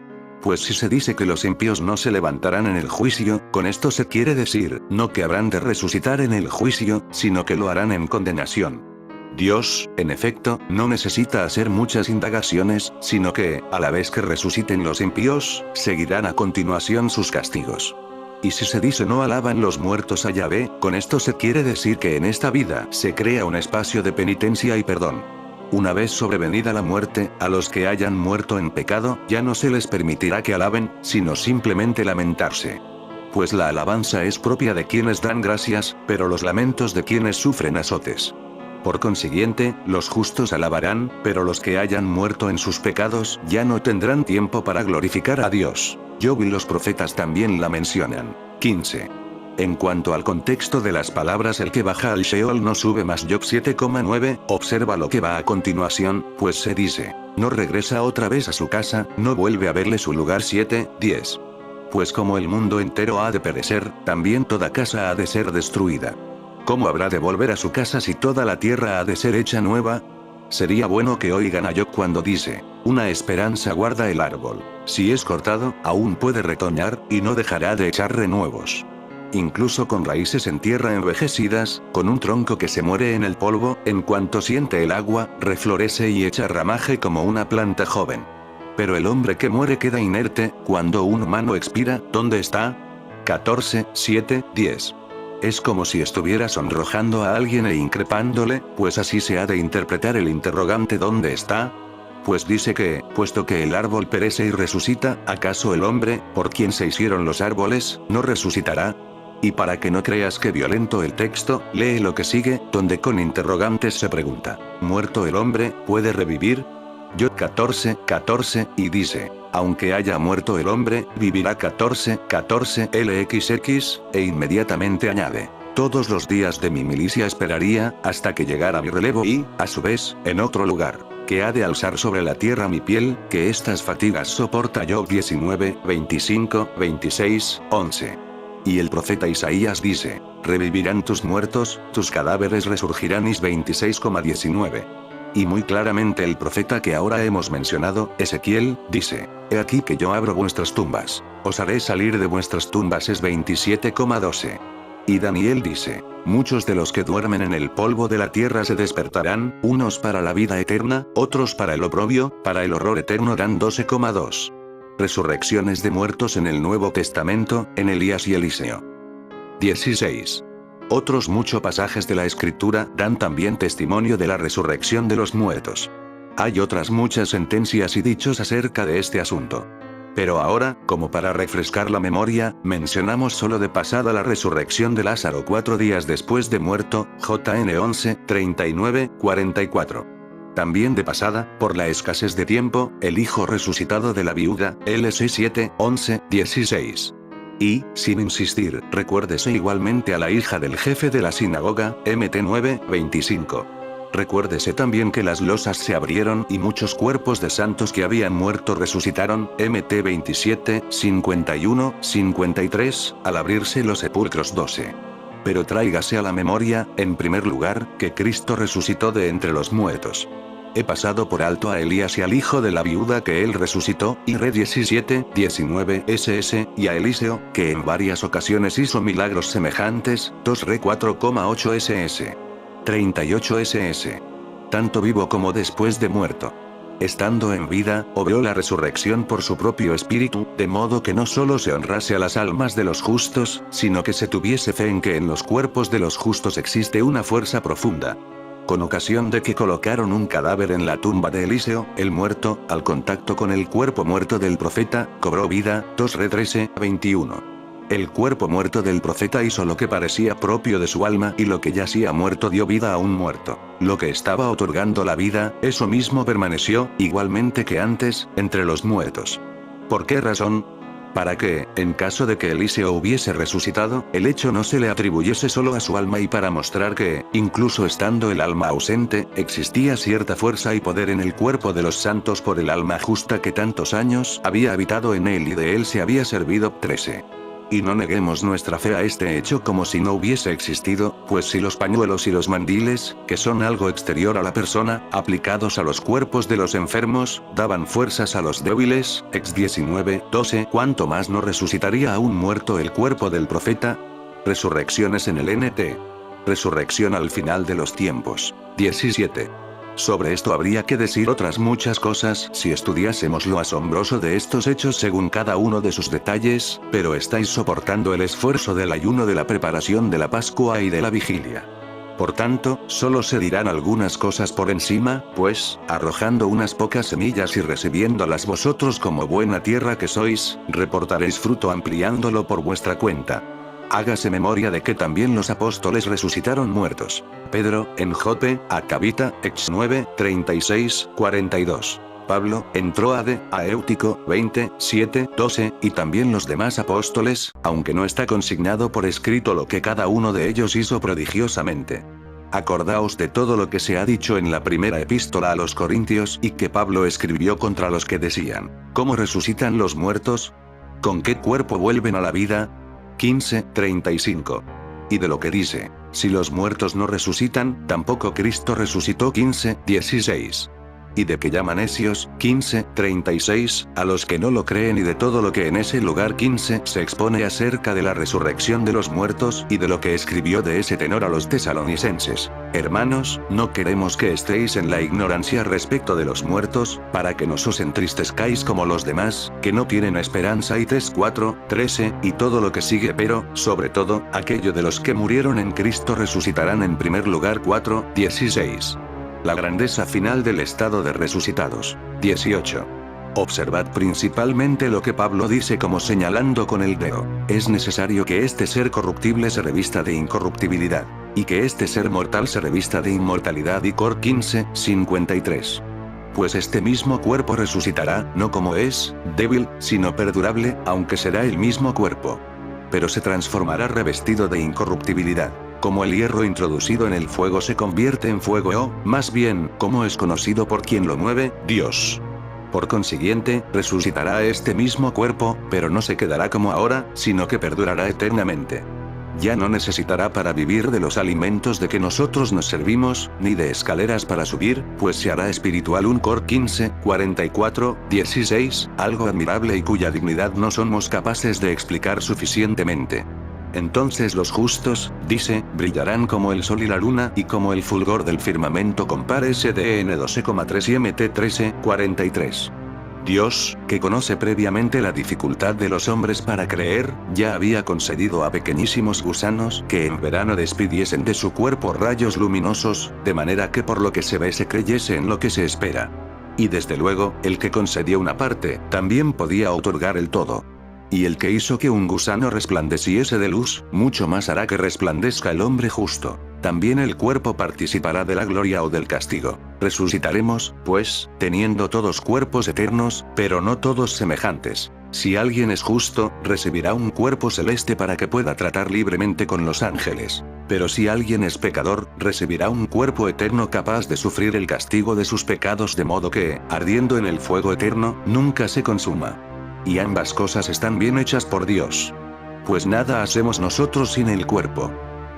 Pues si se dice que los impíos no se levantarán en el juicio, con esto se quiere decir, no que habrán de resucitar en el juicio, sino que lo harán en condenación. Dios, en efecto, no necesita hacer muchas indagaciones, sino que, a la vez que resuciten los impíos, seguirán a continuación sus castigos. Y si se dice no alaban los muertos a Yahvé, con esto se quiere decir que en esta vida se crea un espacio de penitencia y perdón. Una vez sobrevenida la muerte, a los que hayan muerto en pecado, ya no se les permitirá que alaben, sino simplemente lamentarse. Pues la alabanza es propia de quienes dan gracias, pero los lamentos de quienes sufren azotes. Por consiguiente, los justos alabarán, pero los que hayan muerto en sus pecados, ya no tendrán tiempo para glorificar a Dios. Job y los profetas también la mencionan. 15. En cuanto al contexto de las palabras el que baja al Sheol no sube más, Job 7:9, observa lo que va a continuación, pues se dice, no regresa otra vez a su casa, no vuelve a verle su lugar, 7:10. Pues como el mundo entero ha de perecer, también toda casa ha de ser destruida. ¿Cómo habrá de volver a su casa si toda la tierra ha de ser hecha nueva? Sería bueno que oigan a Job cuando dice, una esperanza guarda el árbol. Si es cortado, aún puede retoñar, y no dejará de echar renuevos. Incluso con raíces en tierra envejecidas, con un tronco que se muere en el polvo, en cuanto siente el agua, reflorece y echa ramaje como una planta joven. Pero el hombre que muere queda inerte, cuando un humano expira, ¿dónde está? 14:7-10. Es como si estuviera sonrojando a alguien e increpándole, pues así se ha de interpretar el interrogante ¿dónde está? Pues dice que, puesto que el árbol perece y resucita, ¿acaso el hombre, por quien se hicieron los árboles, no resucitará? Y para que no creas que violento el texto, lee lo que sigue, donde con interrogantes se pregunta, ¿muerto el hombre, puede revivir? Job 14:14, y dice, aunque haya muerto el hombre, vivirá 14:14 LXX, e inmediatamente añade, todos los días de mi milicia esperaría, hasta que llegara mi relevo y, a su vez, en otro lugar, que ha de alzar sobre la tierra mi piel, que estas fatigas soporta. Job 19:25-26:11. Y el profeta Isaías dice, revivirán tus muertos, tus cadáveres resurgirán. Is 26:19. Y muy claramente el profeta que ahora hemos mencionado, Ezequiel, dice, he aquí que yo abro vuestras tumbas, os haré salir de vuestras tumbas. Es 27:12. Y Daniel dice, muchos de los que duermen en el polvo de la tierra se despertarán, unos para la vida eterna, otros para el oprobio, para el horror eterno. Dan 12:2. Resurrecciones de muertos en el Nuevo Testamento, en Elías y Eliseo. 16. Otros muchos pasajes de la Escritura dan también testimonio de la resurrección de los muertos. Hay otras muchas sentencias y dichos acerca de este asunto. Pero ahora, como para refrescar la memoria, mencionamos solo de pasada la resurrección de Lázaro 4 días después de muerto, JN 11:39-44. También de pasada, por la escasez de tiempo, el hijo resucitado de la viuda, LC 7:11-16. Y, sin insistir, recuérdese igualmente a la hija del jefe de la sinagoga, MT 9:25. Recuérdese también que las losas se abrieron y muchos cuerpos de santos que habían muerto resucitaron, MT 27:51-53, al abrirse los sepulcros 12. Pero tráigase a la memoria, en primer lugar, que Cristo resucitó de entre los muertos. He pasado por alto a Elías y al hijo de la viuda que él resucitó, y Re 17:19 SS, y a Eliseo, que en varias ocasiones hizo milagros semejantes, 2 Re 4,8 SS. 38 SS. Tanto vivo como después de muerto. Estando en vida, obró la resurrección por su propio espíritu, de modo que no solo se honrase a las almas de los justos, sino que se tuviese fe en que en los cuerpos de los justos existe una fuerza profunda. Con ocasión de que colocaron un cadáver en la tumba de Eliseo, el muerto, al contacto con el cuerpo muerto del profeta, cobró vida, 2 Re 13:21. El cuerpo muerto del profeta hizo lo que parecía propio de su alma y lo que yacía muerto dio vida a un muerto. Lo que estaba otorgando la vida, eso mismo permaneció, igualmente que antes, entre los muertos. ¿Por qué razón? Para que, en caso de que Eliseo hubiese resucitado, el hecho no se le atribuyese solo a su alma y para mostrar que, incluso estando el alma ausente, existía cierta fuerza y poder en el cuerpo de los santos por el alma justa que tantos años había habitado en él y de él se había servido. 13. Y no neguemos nuestra fe a este hecho como si no hubiese existido, pues si los pañuelos y los mandiles, que son algo exterior a la persona, aplicados a los cuerpos de los enfermos, daban fuerzas a los débiles, ex 19:12, ¿cuánto más no resucitaría a un muerto el cuerpo del profeta? Resurrecciones en el NT. Resurrección al final de los tiempos. 17. Sobre esto habría que decir otras muchas cosas si estudiásemos lo asombroso de estos hechos según cada uno de sus detalles, pero estáis soportando el esfuerzo del ayuno, de la preparación de la Pascua y de la vigilia. Por tanto, solo se dirán algunas cosas por encima, pues, arrojando unas pocas semillas y recibiéndolas vosotros como buena tierra que sois, reportaréis fruto ampliándolo por vuestra cuenta. Hágase memoria de que también los apóstoles resucitaron muertos. Pedro, en Jope, a Cabita, ex 9:36-42. Pablo, en Troade, a Éutico, 20:7-12, y también los demás apóstoles, aunque no está consignado por escrito lo que cada uno de ellos hizo prodigiosamente. Acordaos de todo lo que se ha dicho en la primera epístola a los Corintios y que Pablo escribió contra los que decían, ¿cómo resucitan los muertos? ¿Con qué cuerpo vuelven a la vida? 15:35. Y de lo que dice, si los muertos no resucitan, tampoco Cristo resucitó. 15:16. Y de que llaman necios, 15:36, a los que no lo creen, y de todo lo que en ese lugar 15 se expone acerca de la resurrección de los muertos y de lo que escribió de ese tenor a los tesalonicenses. Hermanos, no queremos que estéis en la ignorancia respecto de los muertos, para que no os entristezcáis como los demás, que no tienen esperanza. Y 3:4-13, y todo lo que sigue, pero, sobre todo, aquello de los que murieron en Cristo resucitarán en primer lugar. 4:16. La grandeza final del estado de resucitados. 18. Observad principalmente lo que Pablo dice como señalando con el dedo. Es necesario que este ser corruptible se revista de incorruptibilidad, y que este ser mortal se revista de inmortalidad. Y Cor 15:53. Pues este mismo cuerpo resucitará, no como es, débil, sino perdurable, aunque será el mismo cuerpo. Pero se transformará revestido de incorruptibilidad. Como el hierro introducido en el fuego se convierte en fuego o, más bien, como es conocido por quien lo mueve, Dios. Por consiguiente, resucitará este mismo cuerpo, pero no se quedará como ahora, sino que perdurará eternamente. Ya no necesitará para vivir de los alimentos de que nosotros nos servimos, ni de escaleras para subir, pues se hará espiritual. 1 Cor 15:44-16, algo admirable y cuya dignidad no somos capaces de explicar suficientemente. Entonces los justos, dice, brillarán como el sol y la luna y como el fulgor del firmamento. Compare SDN 12,3 y MT 13:43. Dios, que conoce previamente la dificultad de los hombres para creer, ya había concedido a pequeñísimos gusanos que en verano despidiesen de su cuerpo rayos luminosos, de manera que por lo que se ve se creyese en lo que se espera. Y desde luego, el que concedió una parte, también podía otorgar el todo. Y el que hizo que un gusano resplandeciese de luz, mucho más hará que resplandezca el hombre justo. También el cuerpo participará de la gloria o del castigo. Resucitaremos, pues, teniendo todos cuerpos eternos, pero no todos semejantes. Si alguien es justo, recibirá un cuerpo celeste para que pueda tratar libremente con los ángeles. Pero si alguien es pecador, recibirá un cuerpo eterno capaz de sufrir el castigo de sus pecados, de modo que, ardiendo en el fuego eterno, nunca se consuma. Y ambas cosas están bien hechas por Dios. Pues nada hacemos nosotros sin el cuerpo.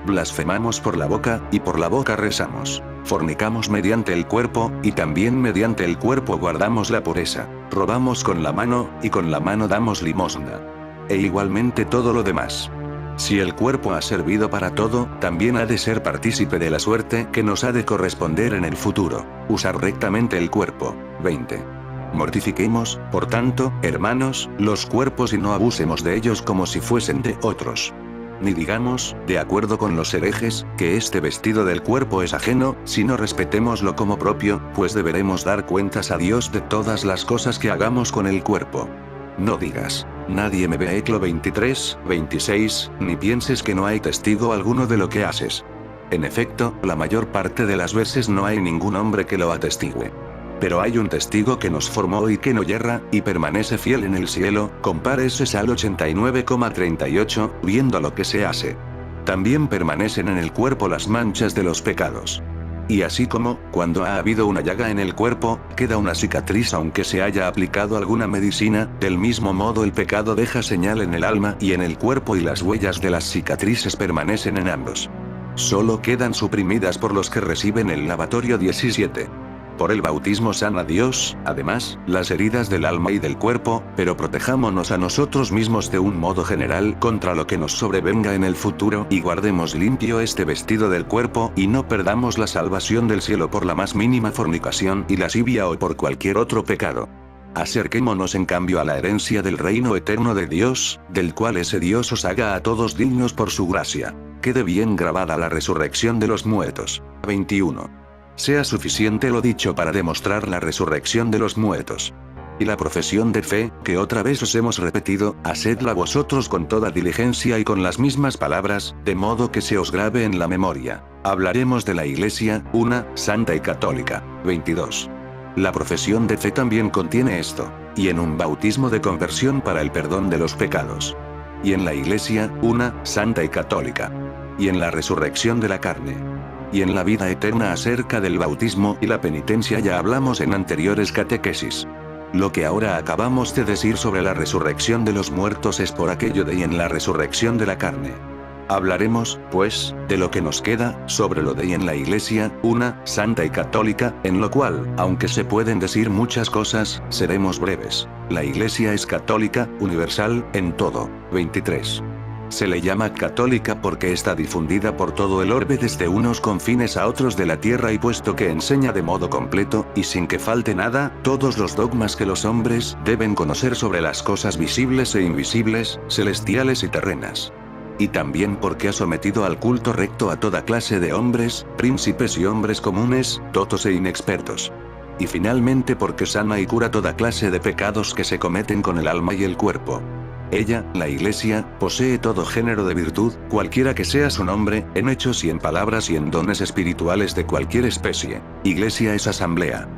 Blasfemamos por la boca, y por la boca rezamos. Fornicamos mediante el cuerpo, y también mediante el cuerpo guardamos la pureza. Robamos con la mano, y con la mano damos limosna. E igualmente todo lo demás. Si el cuerpo ha servido para todo, también ha de ser partícipe de la suerte que nos ha de corresponder en el futuro. Usar rectamente el cuerpo. 20. Mortifiquemos, por tanto, hermanos, los cuerpos y no abusemos de ellos como si fuesen de otros. Ni digamos, de acuerdo con los herejes, que este vestido del cuerpo es ajeno, sino respetémoslo como propio, pues deberemos dar cuentas a Dios de todas las cosas que hagamos con el cuerpo. No digas, nadie me ve. Eclo 23:26, ni pienses que no hay testigo alguno de lo que haces. En efecto, la mayor parte de las veces no hay ningún hombre que lo atestigue. Pero hay un testigo que nos formó y que no yerra, y permanece fiel en el cielo. Compare Salmo 89,38, viendo lo que se hace. También permanecen en el cuerpo las manchas de los pecados. Y así como, cuando ha habido una llaga en el cuerpo, queda una cicatriz aunque se haya aplicado alguna medicina, del mismo modo el pecado deja señal en el alma y en el cuerpo, y las huellas de las cicatrices permanecen en ambos. Solo quedan suprimidas por los que reciben el lavatorio. 17. Por el bautismo sana Dios, además, las heridas del alma y del cuerpo, pero protejámonos a nosotros mismos de un modo general contra lo que nos sobrevenga en el futuro, y guardemos limpio este vestido del cuerpo, y no perdamos la salvación del cielo por la más mínima fornicación y lascivia o por cualquier otro pecado. Acerquémonos en cambio a la herencia del reino eterno de Dios, del cual ese Dios os haga a todos dignos por su gracia. Quede bien grabada la resurrección de los muertos. 21. Sea suficiente lo dicho para demostrar la resurrección de los muertos. Y la profesión de fe, que otra vez os hemos repetido, hacedla vosotros con toda diligencia y con las mismas palabras, de modo que se os grabe en la memoria. Hablaremos de la Iglesia, una, santa y católica. 22. La profesión de fe también contiene esto. Y en un bautismo de conversión para el perdón de los pecados. Y en la Iglesia, una, santa y católica. Y en la resurrección de la carne. Y en la vida eterna. Acerca del bautismo y la penitencia ya hablamos en anteriores catequesis. Lo que ahora acabamos de decir sobre la resurrección de los muertos es por aquello de y en la resurrección de la carne. Hablaremos, pues, de lo que nos queda, sobre lo de y en la Iglesia, una, santa y católica, en lo cual, aunque se pueden decir muchas cosas, seremos breves. La Iglesia es católica, universal, en todo. 23. Se le llama católica porque está difundida por todo el orbe desde unos confines a otros de la tierra, y puesto que enseña de modo completo, y sin que falte nada, todos los dogmas que los hombres deben conocer sobre las cosas visibles e invisibles, celestiales y terrenas. Y también porque ha sometido al culto recto a toda clase de hombres, príncipes y hombres comunes, dotos e inexpertos. Y finalmente porque sana y cura toda clase de pecados que se cometen con el alma y el cuerpo. Ella, la Iglesia, posee todo género de virtud, cualquiera que sea su nombre, en hechos y en palabras y en dones espirituales de cualquier especie. Iglesia es asamblea.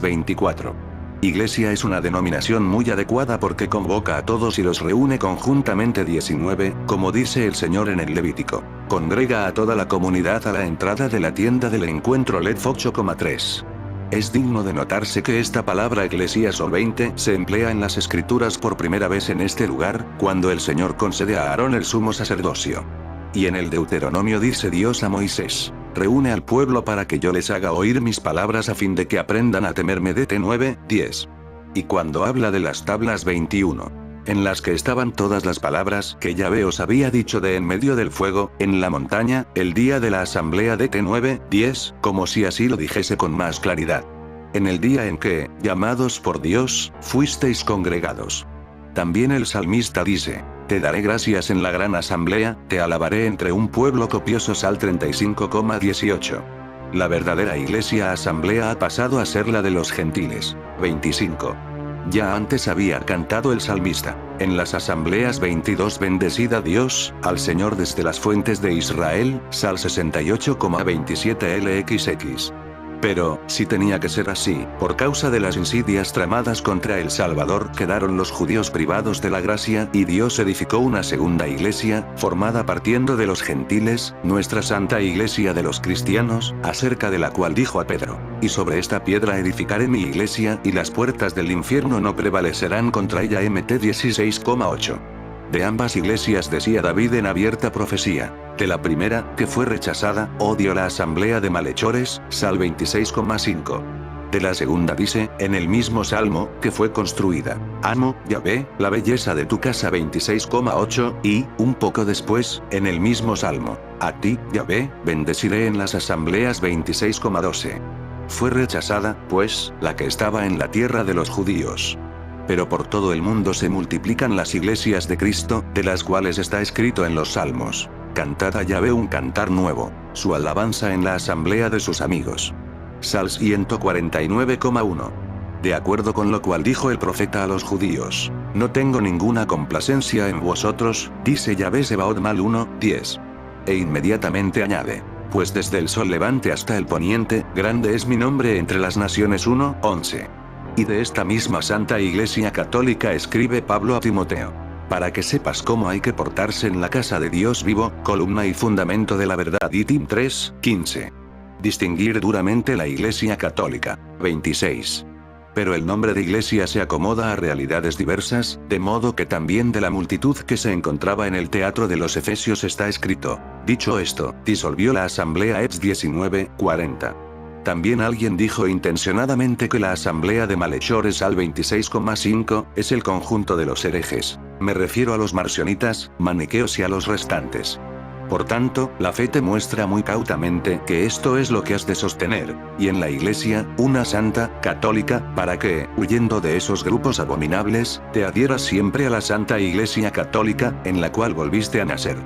24. Iglesia es una denominación muy adecuada porque convoca a todos y los reúne conjuntamente. 19, como dice el Señor en el Levítico. Congrega a toda la comunidad a la entrada de la tienda del encuentro. Led 8,3. Es digno de notarse que esta palabra eclesías o 20 se emplea en las escrituras por primera vez en este lugar, cuando el Señor concede a Aarón el sumo sacerdocio. Y en el Deuteronomio dice Dios a Moisés: reúne al pueblo para que yo les haga oír mis palabras a fin de que aprendan a temerme. DT 9, 10. Y cuando habla de las tablas 21, en las que estaban todas las palabras que Yahvé os había dicho de en medio del fuego, en la montaña, el día de la asamblea. DT 9, 10, como si así lo dijese con más claridad. En el día en que, llamados por Dios, fuisteis congregados. También el salmista dice: te daré gracias en la gran asamblea, te alabaré entre un pueblo copioso. Sal 35,18. La verdadera iglesia asamblea ha pasado a ser la de los gentiles. 25. Ya antes había cantado el salmista, en las asambleas 22: bendecid a Dios, al Señor desde las fuentes de Israel. Sal 68,27 LXX. Pero, si tenía que ser así, por causa de las insidias tramadas contra el Salvador, quedaron los judíos privados de la gracia, y Dios edificó una segunda iglesia, formada partiendo de los gentiles, nuestra santa iglesia de los cristianos, acerca de la cual dijo a Pedro: y sobre esta piedra edificaré mi iglesia, y las puertas del infierno no prevalecerán contra ella. MT 16,8. De ambas iglesias decía David en abierta profecía: de la primera, que fue rechazada, odio la asamblea de malhechores. Sal 26,5. De la segunda dice, en el mismo salmo, que fue construida: amo, Yahvé, la belleza de tu casa. 26,8, y, un poco después, en el mismo salmo: a ti, Yahvé, bendeciré en las asambleas. 26,12. Fue rechazada, pues, la que estaba en la tierra de los judíos. Pero por todo el mundo se multiplican las iglesias de Cristo, de las cuales está escrito en los Salmos: cantad a Yahvé un cantar nuevo, su alabanza en la asamblea de sus amigos. Sal 149,1. De acuerdo con lo cual dijo el profeta a los judíos: no tengo ninguna complacencia en vosotros, dice Yahvé Sebaot. Mal 1, 10. E inmediatamente añade: pues desde el sol levante hasta el poniente, grande es mi nombre entre las naciones. 1, 11. Y de esta misma Santa Iglesia Católica escribe Pablo a Timoteo: para que sepas cómo hay que portarse en la casa de Dios vivo, columna y fundamento de la verdad. Y Tim 3, 15. Distinguir duramente la Iglesia Católica. 26. Pero el nombre de iglesia se acomoda a realidades diversas, de modo que también de la multitud que se encontraba en el teatro de los Efesios está escrito: dicho esto, disolvió la asamblea. Hechos 19, 40. También alguien dijo intencionadamente que la asamblea de malhechores. Al 26,5, es el conjunto de los herejes. Me refiero a los marcionitas, maniqueos y a los restantes. Por tanto, la fe te muestra muy cautamente que esto es lo que has de sostener, y en la iglesia, una santa, católica, para que, huyendo de esos grupos abominables, te adhieras siempre a la santa iglesia católica, en la cual volviste a nacer.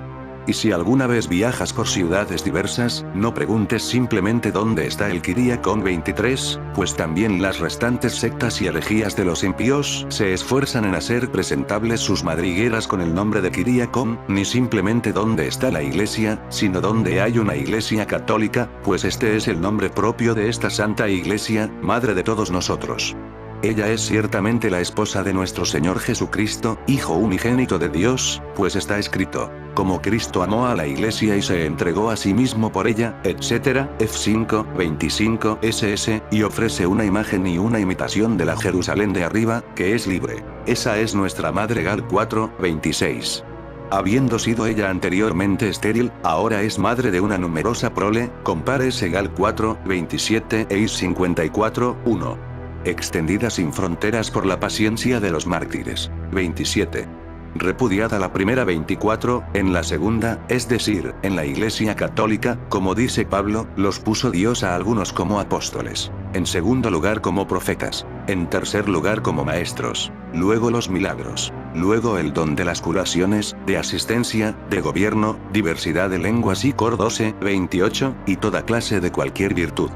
Y si alguna vez viajas por ciudades diversas, no preguntes simplemente dónde está el Kyriakón 23, pues también las restantes sectas y herejías de los impíos se esfuerzan en hacer presentables sus madrigueras con el nombre de Kyriakón, ni simplemente dónde está la iglesia, sino dónde hay una iglesia católica, pues este es el nombre propio de esta santa iglesia, madre de todos nosotros. Ella es ciertamente la esposa de nuestro Señor Jesucristo, Hijo unigénito de Dios, pues está escrito: como Cristo amó a la iglesia y se entregó a sí mismo por ella, etc. F5, 25 SS, y ofrece una imagen y una imitación de la Jerusalén de arriba, que es libre. Esa es nuestra madre. Gal 4, 26. Habiendo sido ella anteriormente estéril, ahora es madre de una numerosa prole, compárese Gal 4, 27 e 54, 1. Extendida sin fronteras por la paciencia de los mártires. 27. Repudiada la primera. 24, en la segunda, es decir, en la Iglesia Católica, como dice Pablo, los puso Dios a algunos como apóstoles, en segundo lugar como profetas, en tercer lugar como maestros, luego los milagros, luego el don de las curaciones, de asistencia, de gobierno, diversidad de lenguas y cor 12, 28, y toda clase de cualquier virtud.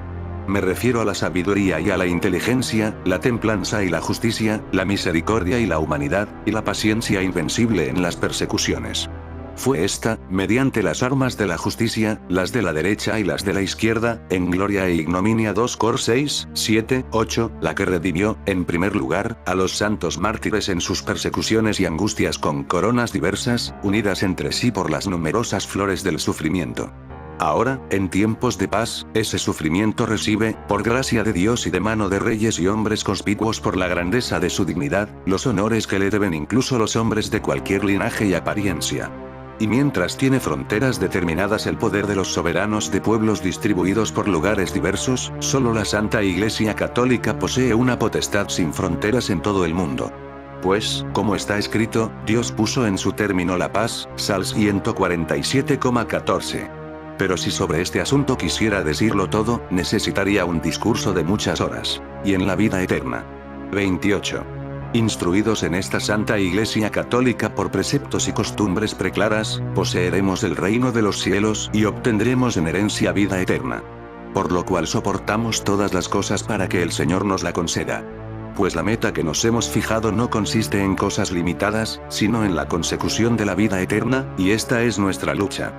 me refiero a la sabiduría y a la inteligencia, la templanza y la justicia, la misericordia y la humanidad, y la paciencia invencible en las persecuciones. Fue esta, mediante las armas de la justicia, las de la derecha y las de la izquierda, en gloria e ignominia 2 Cor 6, 7, 8, la que redimió, en primer lugar, a los santos mártires en sus persecuciones y angustias con coronas diversas, unidas entre sí por las numerosas flores del sufrimiento. Ahora, en tiempos de paz, ese sufrimiento recibe, por gracia de Dios y de mano de reyes y hombres conspicuos por la grandeza de su dignidad, los honores que le deben incluso los hombres de cualquier linaje y apariencia. Y mientras tiene fronteras determinadas el poder de los soberanos de pueblos distribuidos por lugares diversos, solo la Santa Iglesia Católica posee una potestad sin fronteras en todo el mundo. Pues, como está escrito, Dios puso en su término la paz, Salmos 147,14. Pero si sobre este asunto quisiera decirlo todo, necesitaría un discurso de muchas horas. Y en la vida eterna. 28. Instruidos en esta Santa Iglesia Católica por preceptos y costumbres preclaras, poseeremos el reino de los cielos y obtendremos en herencia vida eterna. Por lo cual soportamos todas las cosas para que el Señor nos la conceda. Pues la meta que nos hemos fijado no consiste en cosas limitadas, sino en la consecución de la vida eterna, y esta es nuestra lucha.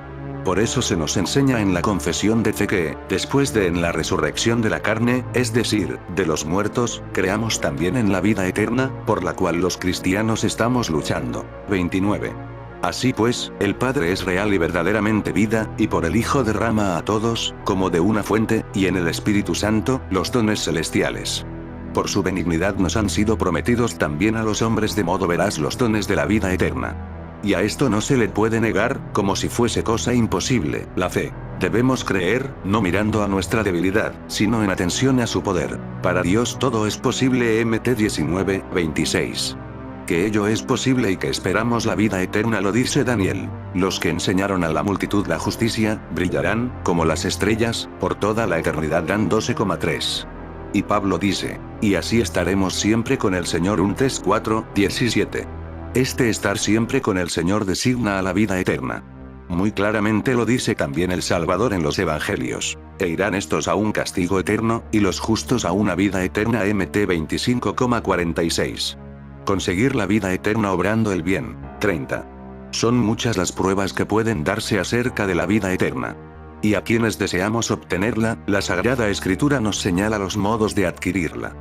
Por eso se nos enseña en la confesión de fe que, después de en la resurrección de la carne, es decir, de los muertos, creamos también en la vida eterna, por la cual los cristianos estamos luchando. 29. Así pues, el Padre es real y verdaderamente vida, y por el Hijo derrama a todos, como de una fuente, y en el Espíritu Santo, los dones celestiales. Por su benignidad nos han sido prometidos también a los hombres de modo veraz los dones de la vida eterna. Y a esto no se le puede negar, como si fuese cosa imposible, la fe. Debemos creer, no mirando a nuestra debilidad, sino en atención a su poder. Para Dios todo es posible. Mt 19, 26. Que ello es posible y que esperamos la vida eterna lo dice Daniel. Los que enseñaron a la multitud la justicia, brillarán, como las estrellas, por toda la eternidad. Dan 12,3. Y Pablo dice, y así estaremos siempre con el Señor. 1 Tes 4, 17. Este estar siempre con el Señor designa a la vida eterna. Muy claramente lo dice también el Salvador en los Evangelios. E irán estos a un castigo eterno, y los justos a una vida eterna. Mt 25,46. Conseguir la vida eterna obrando el bien. 30. Son muchas las pruebas que pueden darse acerca de la vida eterna. Y a quienes deseamos obtenerla, la Sagrada Escritura nos señala los modos de adquirirla.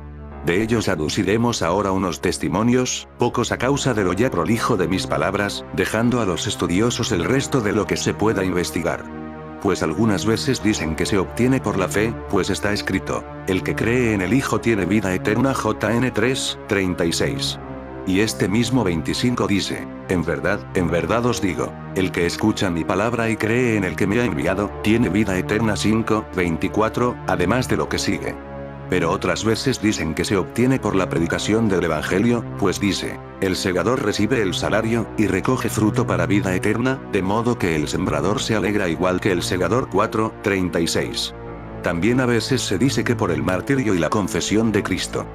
De ellos aduciremos ahora unos testimonios, pocos a causa de lo ya prolijo de mis palabras, dejando a los estudiosos el resto de lo que se pueda investigar. Pues algunas veces dicen que se obtiene por la fe, pues está escrito, el que cree en el Hijo tiene vida eterna. JN 3, 36. Y este mismo 25 dice, en verdad os digo, el que escucha mi palabra y cree en el que me ha enviado, tiene vida eterna. 5, 24, además de lo que sigue. Pero otras veces dicen que se obtiene por la predicación del Evangelio, pues dice, el segador recibe el salario, y recoge fruto para vida eterna, de modo que el sembrador se alegra igual que el segador. 4, 36. También a veces se dice que por el martirio y la confesión de Cristo.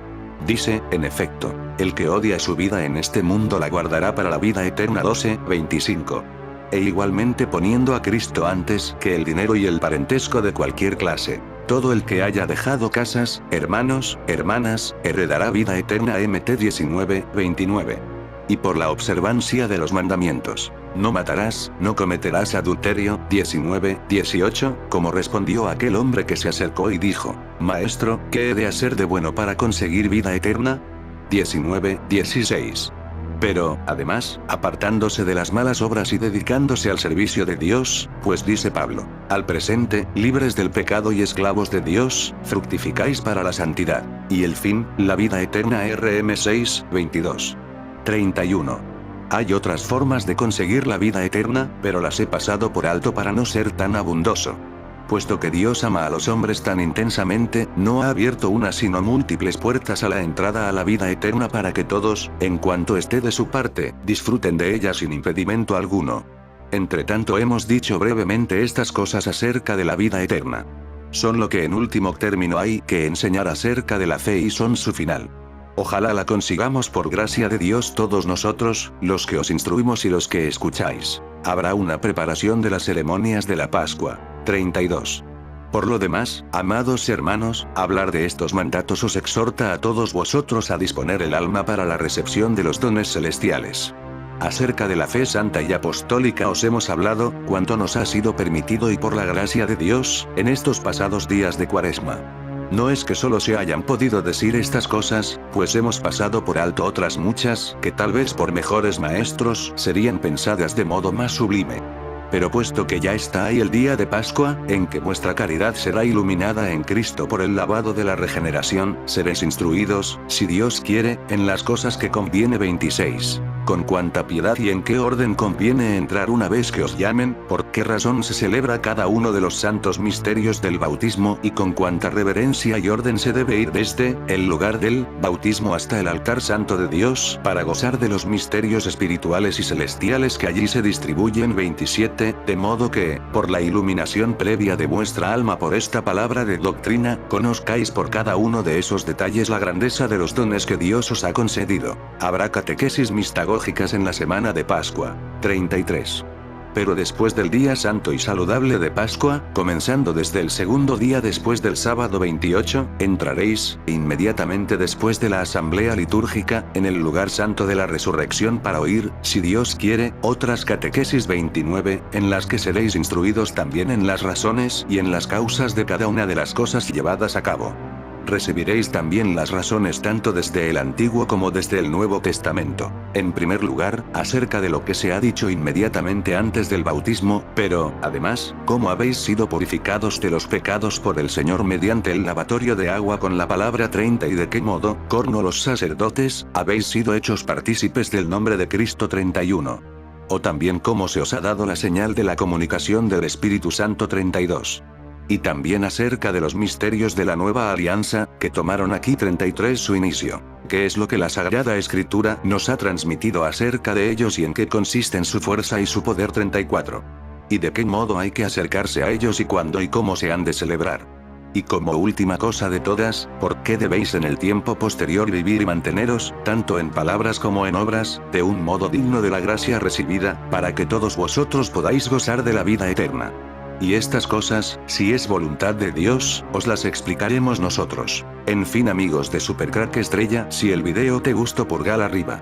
Dice, en efecto, el que odia su vida en este mundo la guardará para la vida eterna. 12, 25. E igualmente poniendo a Cristo antes que el dinero y el parentesco de cualquier clase. Todo el que haya dejado casas, hermanos, hermanas, heredará vida eterna. Mt 19, 29. Y por la observancia de los mandamientos. No matarás, no cometerás adulterio. 19, 18, como respondió aquel hombre que se acercó y dijo, Maestro, ¿qué he de hacer de bueno para conseguir vida eterna? 19, 16. Pero, además, apartándose de las malas obras y dedicándose al servicio de Dios, pues dice Pablo, al presente, libres del pecado y esclavos de Dios, fructificáis para la santidad. Y el fin, la vida eterna. Rm 6, 22. 31. Hay otras formas de conseguir la vida eterna, pero las he pasado por alto para no ser tan abundoso. Puesto que Dios ama a los hombres tan intensamente, no ha abierto una sino múltiples puertas a la entrada a la vida eterna para que todos, en cuanto esté de su parte, disfruten de ella sin impedimento alguno. Entre tanto hemos dicho brevemente estas cosas acerca de la vida eterna. Son lo que en último término hay que enseñar acerca de la fe y son su final. Ojalá la consigamos por gracia de Dios todos nosotros, los que os instruimos y los que escucháis. Habrá una preparación de las ceremonias de la Pascua. 32. Por lo demás, amados hermanos, hablar de estos mandatos os exhorta a todos vosotros a disponer el alma para la recepción de los dones celestiales. Acerca de la fe santa y apostólica os hemos hablado, cuanto nos ha sido permitido y por la gracia de Dios, en estos pasados días de Cuaresma. No es que solo se hayan podido decir estas cosas, pues hemos pasado por alto otras muchas, que tal vez por mejores maestros serían pensadas de modo más sublime. Pero puesto que ya está ahí el día de Pascua, en que vuestra caridad será iluminada en Cristo por el lavado de la regeneración, seréis instruidos, si Dios quiere, en las cosas que conviene. 26. Con cuánta piedad y en qué orden conviene entrar una vez que os llamen, por qué razón se celebra cada uno de los santos misterios del bautismo y con cuánta reverencia y orden se debe ir desde el lugar del bautismo hasta el altar santo de Dios para gozar de los misterios espirituales y celestiales que allí se distribuyen. 27. De modo que, por la iluminación previa de vuestra alma por esta palabra de doctrina, conozcáis por cada uno de esos detalles la grandeza de los dones que Dios os ha concedido. Habrá catequesis mistagógicas en la semana de Pascua. 33. Pero después del día santo y saludable de Pascua, comenzando desde el segundo día después del sábado 28, entraréis, inmediatamente después de la asamblea litúrgica, en el lugar santo de la resurrección para oír, si Dios quiere, otras catequesis. 29, en las que seréis instruidos también en las razones y en las causas de cada una de las cosas llevadas a cabo. Recibiréis también las razones tanto desde el Antiguo como desde el Nuevo Testamento. En primer lugar, acerca de lo que se ha dicho inmediatamente antes del bautismo, pero, además, cómo habéis sido purificados de los pecados por el Señor mediante el lavatorio de agua con la palabra. 30 y de qué modo, como los sacerdotes, habéis sido hechos partícipes del nombre de Cristo. 31. O también cómo se os ha dado la señal de la comunicación del Espíritu Santo. 32. Y también acerca de los misterios de la nueva alianza, que tomaron aquí. 33 su inicio. ¿Qué es lo que la Sagrada Escritura nos ha transmitido acerca de ellos y en qué consisten su fuerza y su poder? 34. Y de qué modo hay que acercarse a ellos y cuándo y cómo se han de celebrar. Y como última cosa de todas, ¿por qué debéis en el tiempo posterior vivir y manteneros, tanto en palabras como en obras, de un modo digno de la gracia recibida, para que todos vosotros podáis gozar de la vida eterna? Y estas cosas, si es voluntad de Dios, os las explicaremos nosotros. En fin, amigos de Supercrack Estrella, si el video te gustó, pulgar arriba.